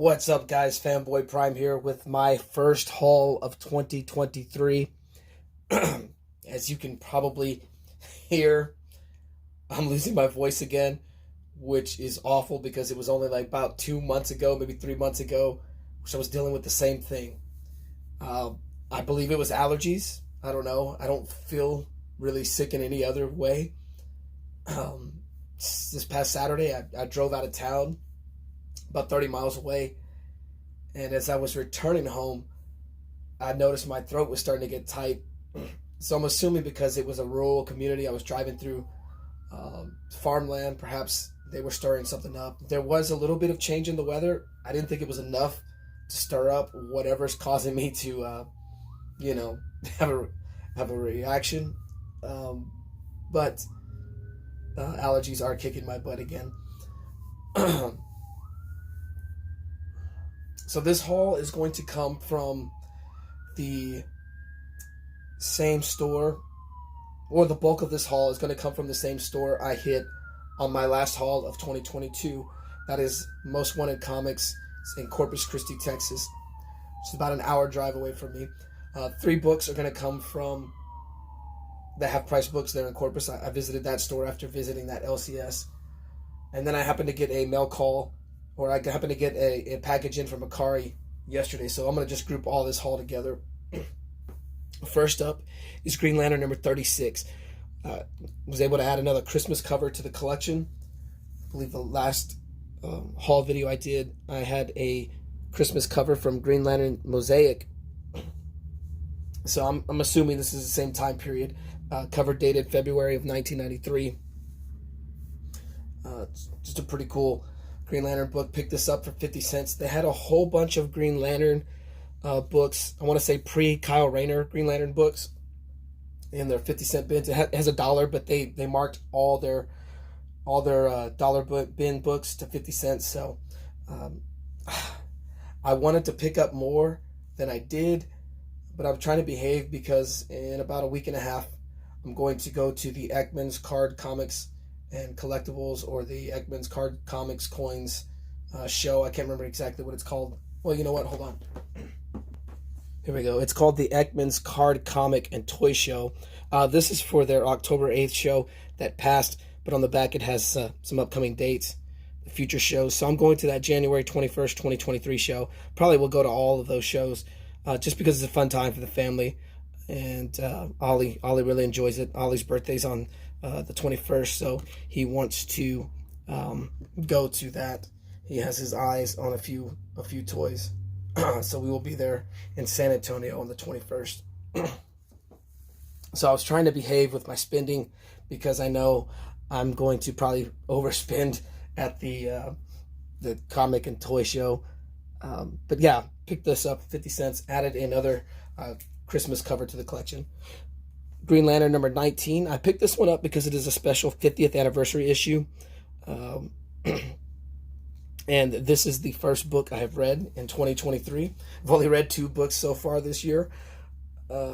What's up, guys? Fanboy Prime here with my first haul of 2023. As you can probably hear, I'm losing my voice again, which is awful because it was only like about 2 months ago, maybe 3 months ago, which I was dealing with the same thing. I believe it was allergies. I don't know. I don't feel really sick in any other way. This past Saturday, I drove out of town about 30 miles away. And as I was returning home, I noticed my throat was starting to get tight. So I'm assuming because it was a rural community, I was driving through farmland, perhaps they were stirring something up. There was a little bit of change in the weather. I didn't think it was enough to stir up whatever's causing me to, have a reaction. But allergies are kicking my butt again. So this haul is going to come from the same store, or the bulk of this haul is going to come from the same store I hit on my last haul of 2022. That is Most Wanted Comics in Corpus Christi, Texas. It's about an hour drive away from me. 3 books are going to come from the Half Price Books there in Corpus. I visited that store after visiting that LCS. And then I happened to get a mail call, or I happened to get a package in from Akari yesterday. So I'm going to just group all this haul together. First up is Green Lantern number 36. Was able to add another Christmas cover to the collection. I believe the last haul video I did, I had a Christmas cover from Green Lantern Mosaic. So I'm assuming this is the same time period. Cover dated February of 1993. Just a pretty cool Green Lantern book. Picked this up for 50 cents. They had a whole bunch of Green Lantern books. I want to say pre-Kyle Rayner Green Lantern books in their 50-cent bins. It has $1, but they marked all their dollar bin books to 50 cents. So I wanted to pick up more than I did, but I'm trying to behave because in about a week and a half, I'm going to go to the Ekman's Card Comics and Collectibles, or the Ekman's Card Comics Coins show. I can't remember exactly what it's called. Well, you know what? Hold on. Here we go. It's called the Ekman's Card Comic and Toy Show. This is for their October 8th show that passed, but on the back it has some upcoming dates, the future shows. So I'm going to that January 21st, 2023 show. Probably will go to all of those shows just because it's a fun time for the family. And Ollie really enjoys it. Ollie's birthday's on the 21st, so he wants to go to that. He has his eyes on a few toys. So we will be there in San Antonio on the 21st. So I was trying to behave with my spending because I know I'm going to probably overspend at the comic and toy show. But yeah, picked this up, 50 cents, added another Christmas cover to the collection. Green Lantern number 19. I picked this one up because it is a special 50th anniversary issue. And this is the first book I have read in 2023. I've only read 2 books so far this year.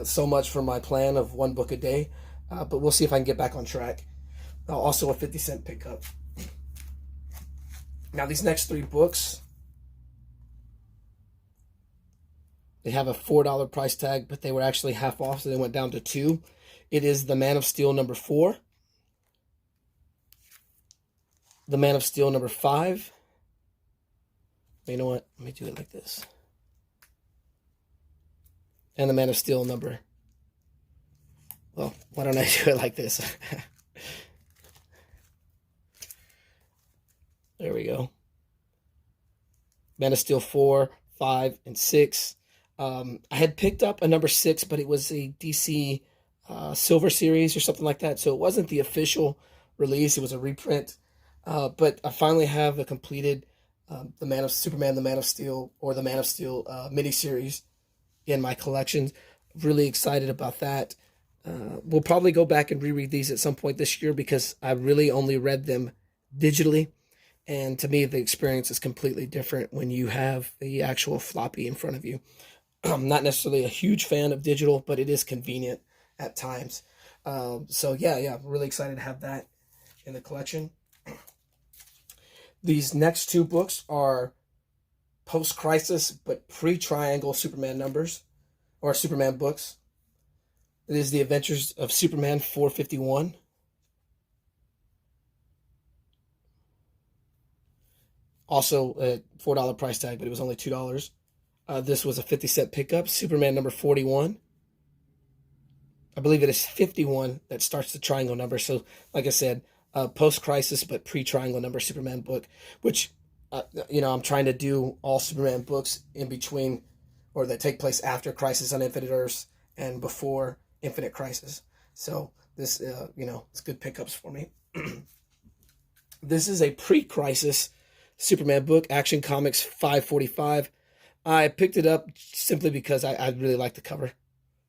So much for my plan of 1 book a day. But we'll see if I can get back on track. Also a 50-cent pickup. Now these next 3 books, they have a $4 price tag, but they were actually half off, so they went down to $2. It is the Man of Steel number 4. The Man of Steel number 5. You know what? Let me do it like this. And the Man of Steel number... Well, why don't I do it like this? There we go. Man of Steel 4, 5, and 6. I had picked up a number 6, but it was a DC Silver Series or something like that. So it wasn't the official release. It was a reprint. But I finally have a completed the Man of Superman, the Man of Steel, or the Man of Steel miniseries in my collection. Really excited about that. We'll probably go back and reread these at some point this year because I really only read them digitally. And to me, the experience is completely different when you have the actual floppy in front of you. I'm not necessarily a huge fan of digital, but it is convenient at times. So yeah, I'm really excited to have that in the collection. These next 2 books are post-crisis but pre-triangle Superman numbers, or Superman books. It is The Adventures of Superman 451. Also a $4 price tag, but it was only $2. This was a 50-cent pickup. Superman number 41. I believe it is 51 that starts the triangle number. So, like I said, post-crisis but pre-triangle number Superman book, which, I'm trying to do all Superman books in between, or that take place after Crisis on Infinite Earths and before Infinite Crisis. So this, it's good pickups for me. This is a pre-crisis Superman book, Action Comics 545. I picked it up simply because I really like the cover.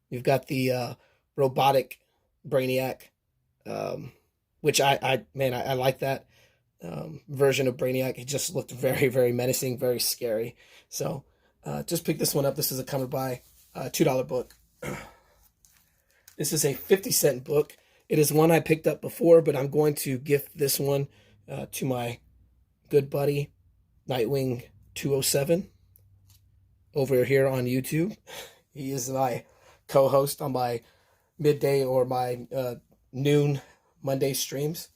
You've got the robotic Brainiac, which I like that version of Brainiac. He just looked very, very menacing, very scary. So just pick this one up. This is a come by $2 book. This is a 50-cent book. It is one I picked up before, but I'm going to gift this one to my good buddy, Nightwing 207, over here on YouTube. He is my co-host on my midday or my noon Monday streams.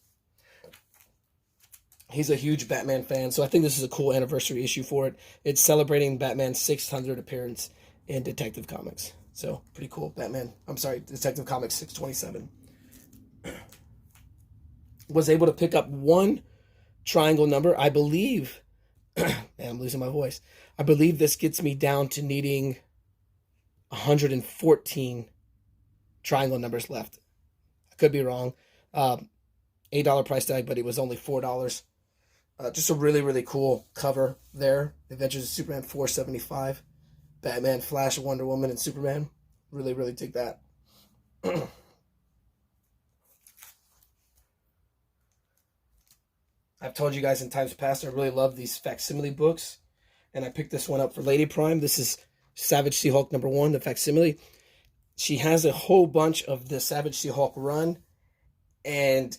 He's a huge Batman fan, so I think this is a cool anniversary issue for it. It's celebrating Batman's 600th appearance in Detective Comics. So, pretty cool. Detective Comics 627. Was able to pick up one triangle number. I believe, man, I'm losing my voice. I believe this gets me down to needing 114 triangle numbers left. I could be wrong. $8 price tag, but it was only $4. Just a really, really cool cover there. Adventures of Superman 475. Batman, Flash, Wonder Woman, and Superman. Really, really dig that. I've told you guys in times past I really love these facsimile books, and I picked this one up for Lady Prime. This is Savage She-Hulk number 1, the facsimile. She has a whole bunch of the Savage She-Hulk run, and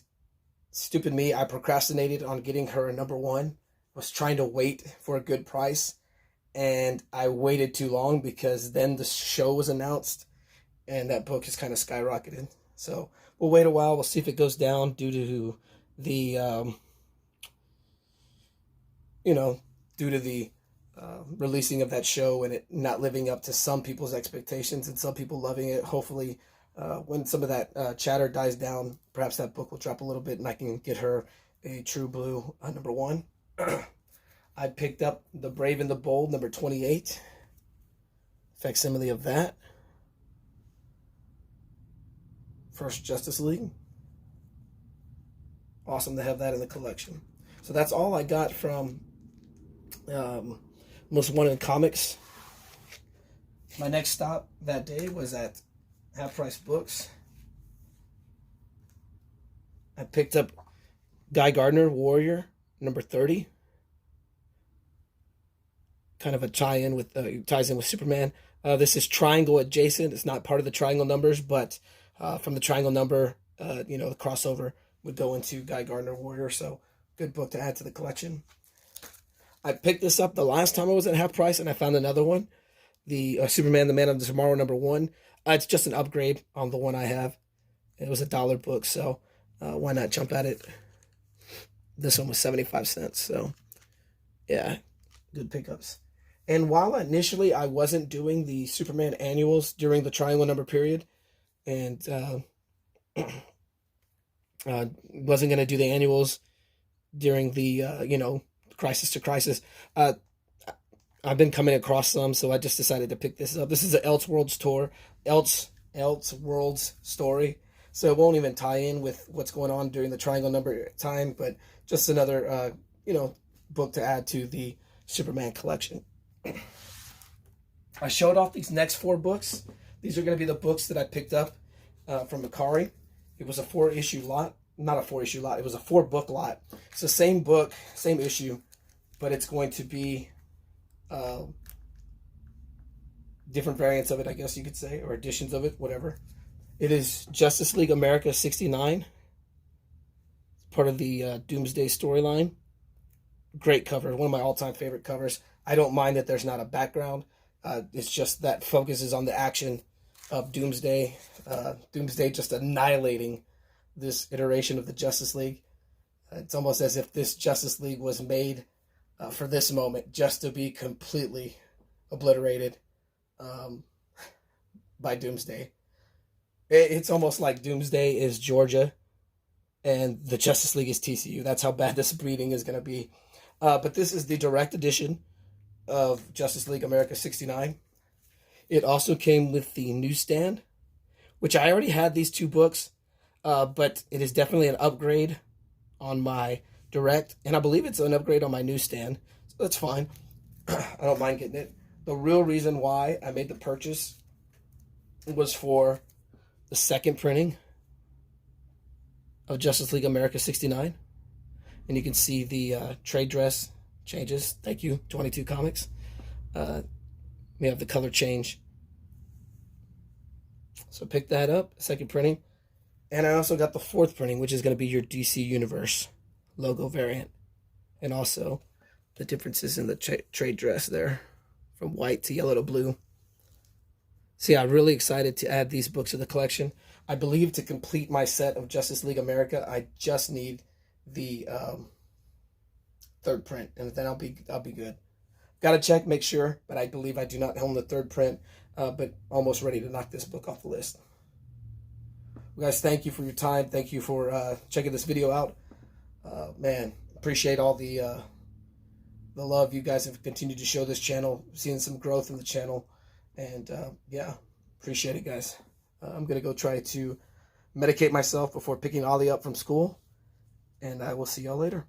stupid me, I procrastinated on getting her a number 1. I was trying to wait for a good price, and I waited too long because then the show was announced, and that book has kind of skyrocketed. So we'll wait a while. We'll see if it goes down due to the, releasing of that show and it not living up to some people's expectations and some people loving it. Hopefully, when some of that chatter dies down, perhaps that book will drop a little bit and I can get her a True Blue number 1. I picked up The Brave and the Bold number 28. Facsimile of that. First Justice League. Awesome to have that in the collection. So that's all I got from Most Wanted Comics. My next stop that day was at Half Price Books. I picked up Guy Gardner, Warrior, number 30. Kind of a tie-in with ties in with Superman. This is triangle adjacent. It's not part of the triangle numbers, but from the triangle number, the crossover would go into Guy Gardner, Warrior. So good book to add to the collection. I picked this up the last time I was at half price, and I found another one, the Superman, the Man of Tomorrow number 1. It's just an upgrade on the one I have. It was a $1 book, so why not jump at it? This one was 75 cents, so yeah, good pickups. And while initially I wasn't doing the Superman annuals during the triangle number period, and wasn't going to do the annuals during the, Crisis to Crisis, I've been coming across some, so I just decided to pick this up. This is an Elseworlds tour, Elseworlds story, so it won't even tie in with what's going on during the triangle number time, but just another, book to add to the Superman collection. I showed off these next 4 books. These are going to be the books that I picked up from Mercari. It was a 4-issue lot. Not a 4-issue lot. It was a 4-book lot. It's the same book, same issue, but it's going to be different variants of it, I guess you could say, or editions of it, whatever. It is Justice League America 69. It's part of the Doomsday storyline. Great cover. One of my all-time favorite covers. I don't mind that there's not a background. It's just that focuses on the action of Doomsday. Doomsday just annihilating this iteration of the Justice League. It's almost as if this Justice League was made for this moment, just to be completely obliterated by Doomsday. It's almost like Doomsday is Georgia and the Justice League is TCU. That's how bad this breeding is going to be. But this is the direct edition of Justice League America 69. It also came with the newsstand, which I already had these two books, but it is definitely an upgrade on my direct, and I believe it's an upgrade on my newsstand, so that's fine. I don't mind getting it. The real reason why I made the purchase was for the second printing of Justice League America 69, and you can see the trade dress changes. Thank you, 22 Comics. We have the color change. So pick that up, second printing. And I also got the fourth printing, which is going to be your DC Universe logo variant. And also the differences in the trade dress there, from white to yellow to blue. So yeah, I'm really excited to add these books to the collection. I believe to complete my set of Justice League America, I just need the third print, and then I'll be good. Gotta check, make sure, but I believe I do not own the third print, but almost ready to knock this book off the list. Well, guys, thank you for your time. Thank you for checking this video out. Man, appreciate all the love you guys have continued to show this channel. Seeing some growth in the channel, and yeah, appreciate it, guys. I'm gonna go try to medicate myself before picking Ollie up from school, and I will see y'all later.